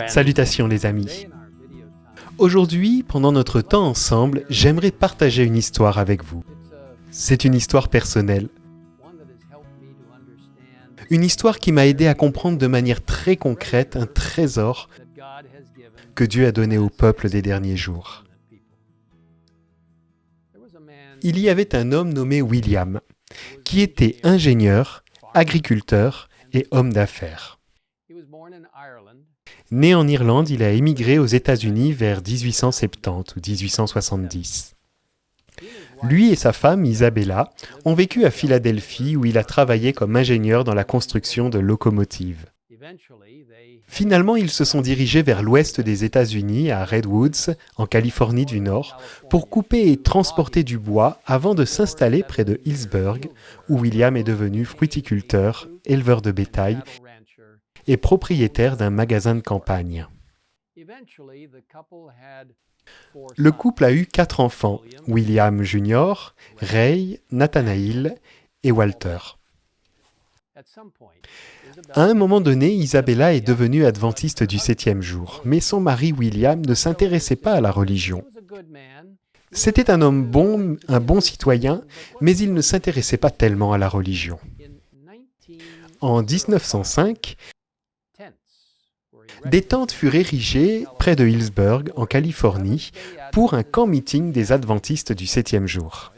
Salutations les amis. Aujourd'hui, pendant notre temps ensemble, j'aimerais partager une histoire avec vous. C'est une histoire personnelle. Une histoire qui m'a aidé à comprendre de manière très concrète un trésor que Dieu a donné au peuple des derniers jours. Il y avait un homme nommé William, qui était ingénieur, agriculteur et homme d'affaires. Né en Irlande, il a émigré aux États-Unis vers 1870 ou 1870. Lui et sa femme, Isabella, ont vécu à Philadelphie où il a travaillé comme ingénieur dans la construction de locomotives. Finalement, ils se sont dirigés vers l'ouest des États-Unis, à Redwoods, en Californie du Nord, pour couper et transporter du bois avant de s'installer près de Hillsburg, où William est devenu fruiticulteur, éleveur de bétail et propriétaire d'un magasin de campagne. Le couple a eu 4 enfants, William Jr., Ray, Nathanael et Walter. À un moment donné, Isabella est devenue adventiste du 7e jour, mais son mari William ne s'intéressait pas à la religion. C'était un homme bon, un bon citoyen, mais il ne s'intéressait pas tellement à la religion. En 1905, des tentes furent érigées près de Hillsburg, en Californie, pour un camp-meeting des adventistes du 7e jour.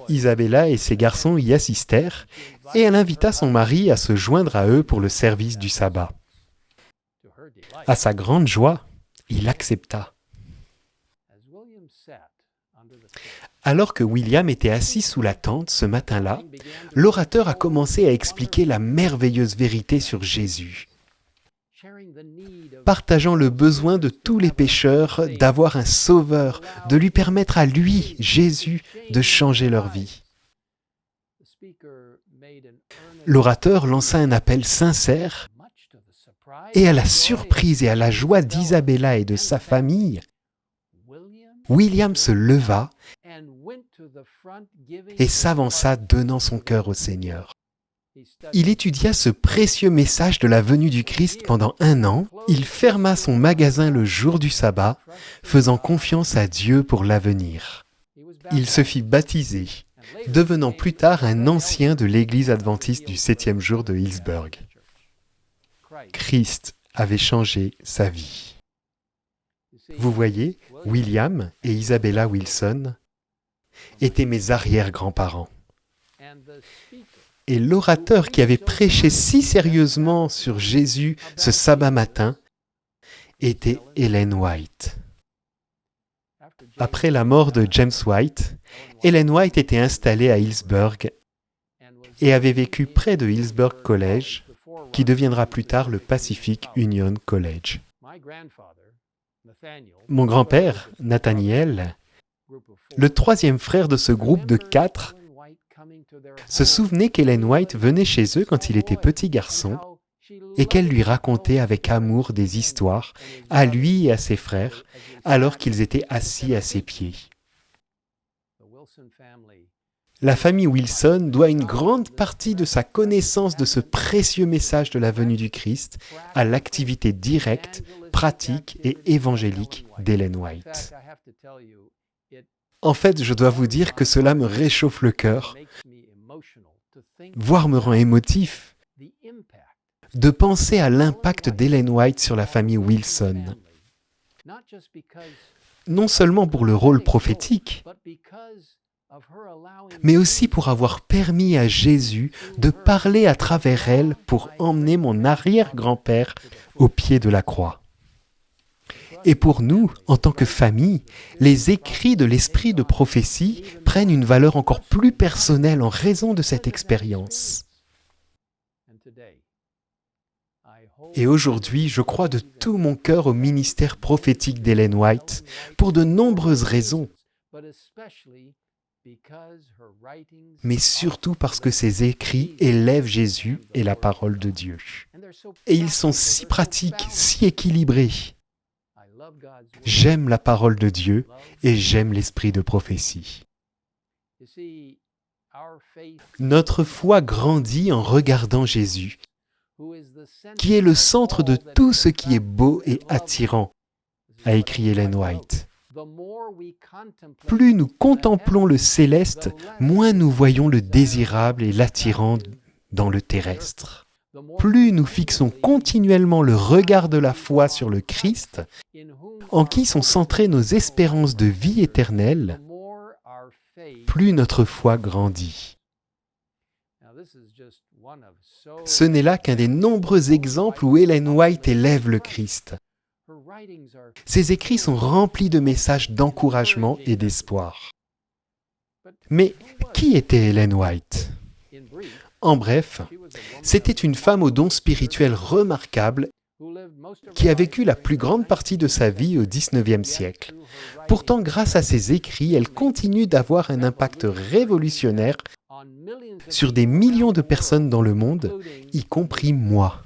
Isabella et ses garçons y assistèrent et elle invita son mari à se joindre à eux pour le service du sabbat. À sa grande joie, il accepta. Alors que William était assis sous la tente ce matin-là, l'orateur a commencé à expliquer la merveilleuse vérité sur Jésus, partageant le besoin de tous les pécheurs d'avoir un sauveur, de lui permettre à lui, Jésus, de changer leur vie. L'orateur lança un appel sincère et à la surprise et à la joie d'Isabella et de sa famille, William se leva et s'avança donnant son cœur au Seigneur. Il étudia ce précieux message de la venue du Christ pendant 1 an. Il ferma son magasin le jour du sabbat, faisant confiance à Dieu pour l'avenir. Il se fit baptiser, devenant plus tard un ancien de l'église adventiste du 7e jour de Hillsburg. Christ avait changé sa vie. Vous voyez, William et Isabella Wilson étaient mes arrière-grands-parents. Et l'orateur qui avait prêché si sérieusement sur Jésus ce sabbat matin était Ellen White. Après la mort de James White, Ellen White était installée à Hillsburg et avait vécu près de Hillsburg College, qui deviendra plus tard le Pacific Union College. Mon grand-père, Nathaniel, le 3e frère de ce groupe de 4, se souvenait qu'Ellen White venait chez eux quand il était petit garçon et qu'elle lui racontait avec amour des histoires à lui et à ses frères alors qu'ils étaient assis à ses pieds. La famille Wilson doit une grande partie de sa connaissance de ce précieux message de la venue du Christ à l'activité directe, pratique et évangélique d'Ellen White. En fait, je dois vous dire que cela me réchauffe le cœur, voire me rend émotif, de penser à l'impact d'Ellen White sur la famille Wilson. Non seulement pour le rôle prophétique, mais aussi pour avoir permis à Jésus de parler à travers elle pour emmener mon arrière-grand-père au pied de la croix. Et pour nous, en tant que famille, les écrits de l'esprit de prophétie prennent une valeur encore plus personnelle en raison de cette expérience. Et aujourd'hui, je crois de tout mon cœur au ministère prophétique d'Ellen White pour de nombreuses raisons, mais surtout parce que ses écrits élèvent Jésus et la parole de Dieu. Et ils sont si pratiques, si équilibrés. J'aime la parole de Dieu et j'aime l'esprit de prophétie. Notre foi grandit en regardant Jésus qui est le centre de tout ce qui est beau et attirant, a écrit Ellen White. Plus nous contemplons le céleste, moins nous voyons le désirable et l'attirant dans le terrestre. Plus nous fixons continuellement le regard de la foi sur le Christ, en qui sont centrées nos espérances de vie éternelle, plus notre foi grandit. Ce n'est là qu'un des nombreux exemples où Ellen White élève le Christ. Ses écrits sont remplis de messages d'encouragement et d'espoir. Mais qui était Ellen White ? En bref, c'était une femme aux dons spirituels remarquables qui a vécu la plus grande partie de sa vie au XIXe siècle. Pourtant, grâce à ses écrits, elle continue d'avoir un impact révolutionnaire sur des millions de personnes dans le monde, y compris moi.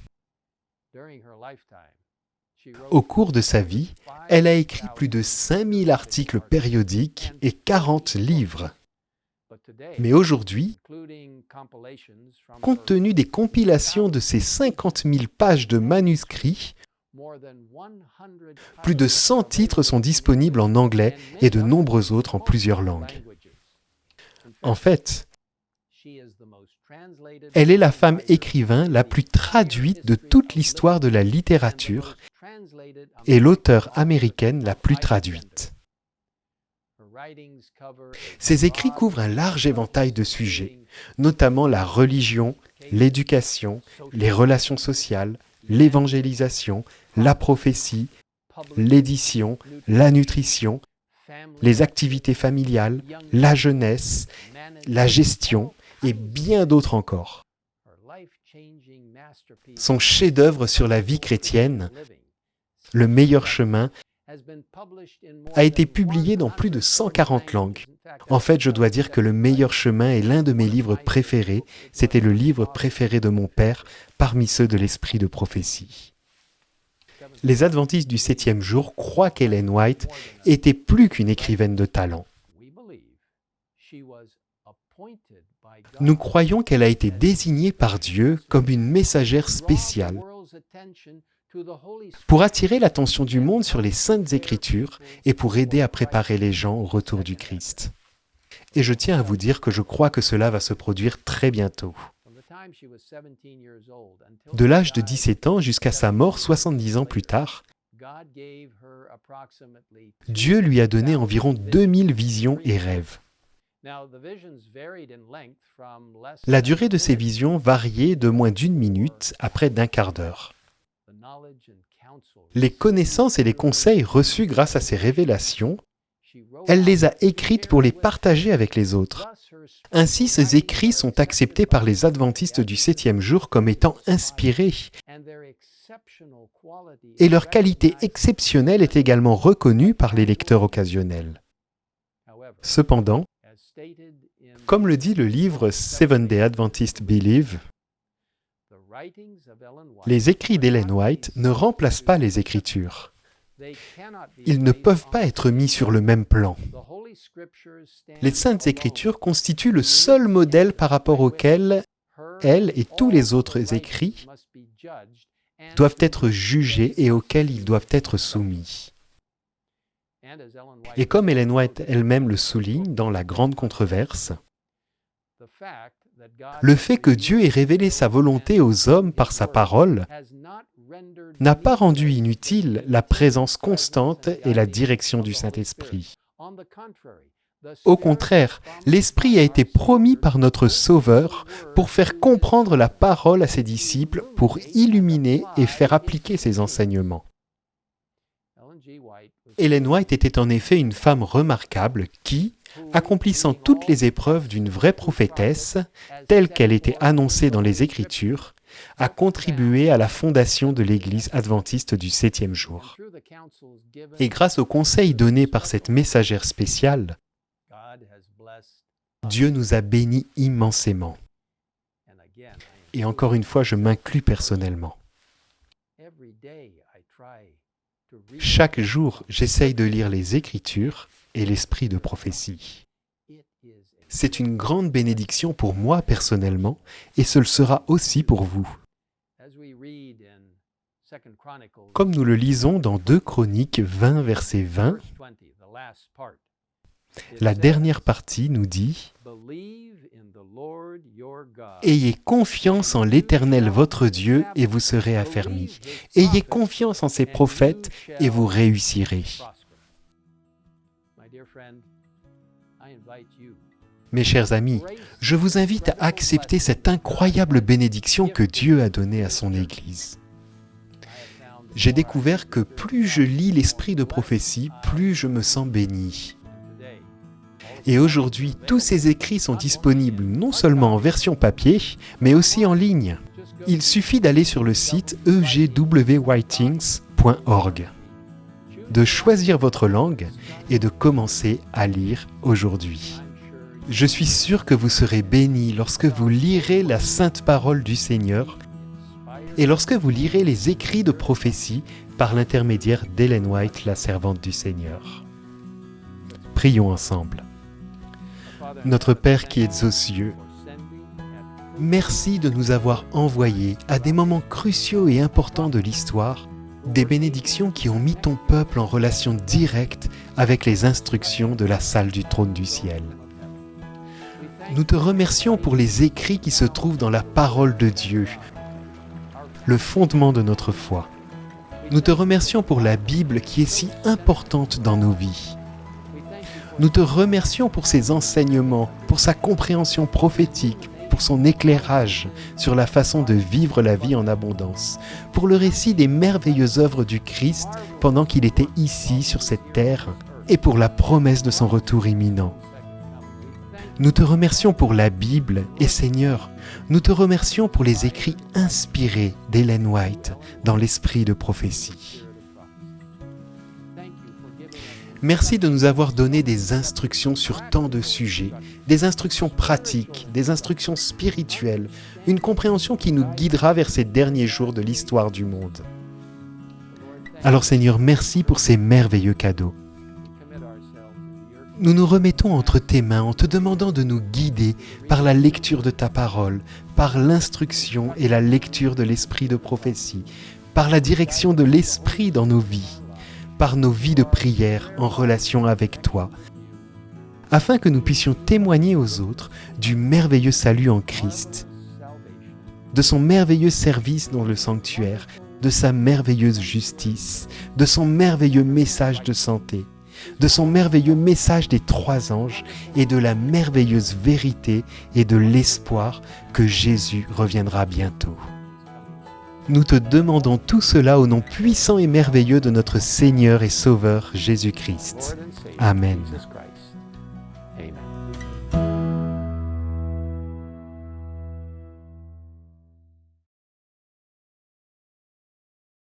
Au cours de sa vie, elle a écrit plus de 5000 articles périodiques et 40 livres. Mais aujourd'hui, compte tenu des compilations de ces 50 000 pages de manuscrits, plus de 100 titres sont disponibles en anglais et de nombreux autres en plusieurs langues. En fait, elle est la femme écrivain la plus traduite de toute l'histoire de la littérature et l'auteure américaine la plus traduite. Ses écrits couvrent un large éventail de sujets, notamment la religion, l'éducation, les relations sociales, l'évangélisation, la prophétie, l'édition, la nutrition, les activités familiales, la jeunesse, la gestion et bien d'autres encore. Son chef-d'œuvre sur la vie chrétienne, Le meilleur chemin, a été publié dans plus de 140 langues. En fait, je dois dire que Le meilleur chemin est l'un de mes livres préférés. C'était le livre préféré de mon père parmi ceux de l'esprit de prophétie. Les adventistes du 7e jour croient qu'Ellen White était plus qu'une écrivaine de talent. Nous croyons qu'elle a été désignée par Dieu comme une messagère spéciale pour attirer l'attention du monde sur les Saintes Écritures et pour aider à préparer les gens au retour du Christ. Et je tiens à vous dire que je crois que cela va se produire très bientôt. De l'âge de 17 ans jusqu'à sa mort 70 ans plus tard, Dieu lui a donné environ 2000 visions et rêves. La durée de ces visions variait de moins d'1 minute à près d'1 quart d'heure. Les connaissances et les conseils reçus grâce à ces révélations, elle les a écrites pour les partager avec les autres. Ainsi, ces écrits sont acceptés par les adventistes du 7e jour comme étant inspirés. Et leur qualité exceptionnelle est également reconnue par les lecteurs occasionnels. Cependant, comme le dit le livre Seventh-day Adventist Believe, les écrits d'Ellen White ne remplacent pas les Écritures. Ils ne peuvent pas être mis sur le même plan. Les Saintes Écritures constituent le seul modèle par rapport auquel elle et tous les autres écrits doivent être jugés et auxquels ils doivent être soumis. Et comme Ellen White elle-même le souligne dans La Grande Controverse, le fait que Dieu ait révélé sa volonté aux hommes par sa parole n'a pas rendu inutile la présence constante et la direction du Saint-Esprit. Au contraire, l'Esprit a été promis par notre Sauveur pour faire comprendre la parole à ses disciples, pour illuminer et faire appliquer ses enseignements. Ellen White était en effet une femme remarquable qui, accomplissant toutes les épreuves d'une vraie prophétesse, telle qu'elle était annoncée dans les Écritures, a contribué à la fondation de l'Église adventiste du 7e jour. Et grâce aux conseils donnés par cette messagère spéciale, Dieu nous a bénis immensément. Et encore une fois, je m'inclus personnellement. Chaque jour, j'essaye de lire les Écritures et l'esprit de prophétie. C'est une grande bénédiction pour moi personnellement, et ce le sera aussi pour vous. Comme nous le lisons dans 2 Chroniques 20, verset 20, la dernière partie nous dit « Ayez confiance en l'Éternel votre Dieu et vous serez affermis. Ayez confiance en ses prophètes et vous réussirez. » Mes chers amis, je vous invite à accepter cette incroyable bénédiction que Dieu a donnée à son Église. J'ai découvert que plus je lis l'esprit de prophétie, plus je me sens béni. Et aujourd'hui, tous ces écrits sont disponibles non seulement en version papier, mais aussi en ligne. Il suffit d'aller sur le site egwritings.org, de choisir votre langue et de commencer à lire aujourd'hui. Je suis sûr que vous serez bénis lorsque vous lirez la sainte parole du Seigneur et lorsque vous lirez les écrits de prophétie par l'intermédiaire d'Ellen White, la servante du Seigneur. Prions ensemble. Notre Père qui es aux cieux, merci de nous avoir envoyés à des moments cruciaux et importants de l'histoire, des bénédictions qui ont mis ton peuple en relation directe avec les instructions de la salle du trône du ciel. Nous te remercions pour les écrits qui se trouvent dans la parole de Dieu, le fondement de notre foi. Nous te remercions pour la Bible qui est si importante dans nos vies. Nous te remercions pour ses enseignements, pour sa compréhension prophétique, pour son éclairage sur la façon de vivre la vie en abondance, pour le récit des merveilleuses œuvres du Christ pendant qu'il était ici sur cette terre et pour la promesse de son retour imminent. Nous te remercions pour la Bible et Seigneur, nous te remercions pour les écrits inspirés d'Ellen White dans l'esprit de prophétie. Merci de nous avoir donné des instructions sur tant de sujets, des instructions pratiques, des instructions spirituelles, une compréhension qui nous guidera vers ces derniers jours de l'histoire du monde. Alors Seigneur, merci pour ces merveilleux cadeaux. Nous nous remettons entre tes mains en te demandant de nous guider par la lecture de ta parole, par l'instruction et la lecture de l'esprit de prophétie, par la direction de l'esprit dans nos vies, par nos vies de prière en relation avec toi, afin que nous puissions témoigner aux autres du merveilleux salut en Christ, de son merveilleux service dans le sanctuaire, de sa merveilleuse justice, de son merveilleux message de santé, de son merveilleux message des 3 anges et de la merveilleuse vérité et de l'espoir que Jésus reviendra bientôt. Nous te demandons tout cela au nom puissant et merveilleux de notre Seigneur et Sauveur Jésus-Christ. Amen.